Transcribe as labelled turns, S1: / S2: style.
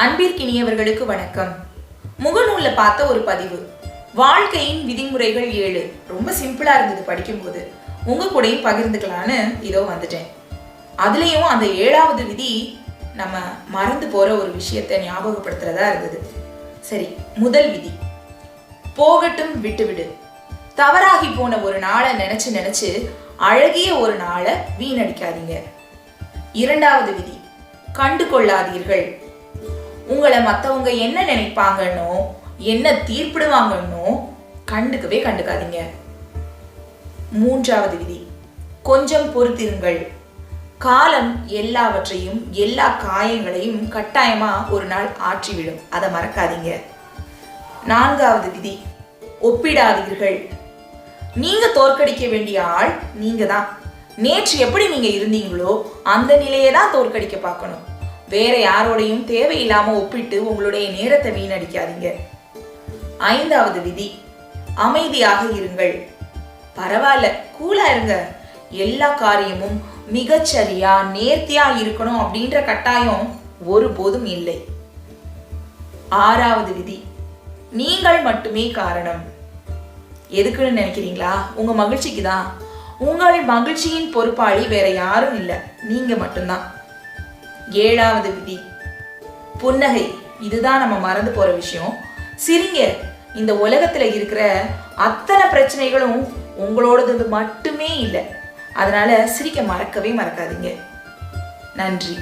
S1: அன்பிற்கினியவர்களுக்கு வணக்கம். முகநூல்ல பார்த்த ஒரு பதிவு, வாழ்க்கையின் விதிமுறைகள் 7. ரொம்ப சிம்பிளா இருந்தது படிக்கும்போது. உங்க கூடயும் பகிர்ந்துக்கலான்னு இதோ வந்துட்டேன். அதுலயும் அந்த 7வது விதி நம்ம மறந்து போற ஒரு விஷயத்தை ஞாபகப்படுத்துறதா இருந்தது. சரி, முதல் விதி, போகட்டும் விட்டுவிடு. தவறாகி போன ஒரு நாளை நினைச்சு அழகிய ஒரு நாளை வீணடிக்காதீங்க. 2வது விதி, கண்டு கொள்ளாதீர்கள். உங்களை மற்றவங்க என்ன நினைப்பாங்கன்னோ என்ன தீர்ப்பிடுவாங்கன்னோ கண்டுக்காதீங்க. 3வது விதி, கொஞ்சம் பொறுத்திருங்கள். காலம் எல்லாவற்றையும் எல்லா காயங்களையும் கட்டாயமா ஒரு நாள் ஆற்றிவிடும், அதை மறக்காதீங்க. 4வது விதி, ஒப்பிடாதீர்கள். நீங்க தோற்கடிக்க வேண்டிய ஆள் நீங்க தான். நேற்று எப்படி நீங்க இருந்தீங்களோ அந்த நிலையை தான் தோற்கடிக்க பார்க்கணும். வேற யாரோடையும் தேவையில்லாம ஒப்பிட்டு உங்களுடைய நேரத்தை வீணடிக்காதீங்க. 5வது விதி, அமைதியாக இருங்கள். பரவாயில்ல, கூலா இருங்க. எல்லா காரியமும் மிகச்சரியா நேர்த்தியா இருக்கணும் அப்படின்ற கட்டாயம் ஒருபோதும் இல்லை. 6வது விதி, நீங்கள் மட்டுமே காரணம். எதுக்குன்னு நினைக்கிறீங்களா? உங்க மகிழ்ச்சிக்கு தான். உங்கள் மகிழ்ச்சியின் பொறுப்பாளி வேற யாரும் இல்லை, நீங்க மட்டும்தான். 7வது விதி, புன்னகை. இதுதான் நம்ம மறந்து போற விஷயம். சிரிங்க. இந்த உலகத்துல இருக்கிற அத்தனை பிரச்சனைகளும் உங்களோடது மட்டுமே இல்லை. அதனால சிரிக்க மறக்கவே மறக்காதீங்க. நன்றி.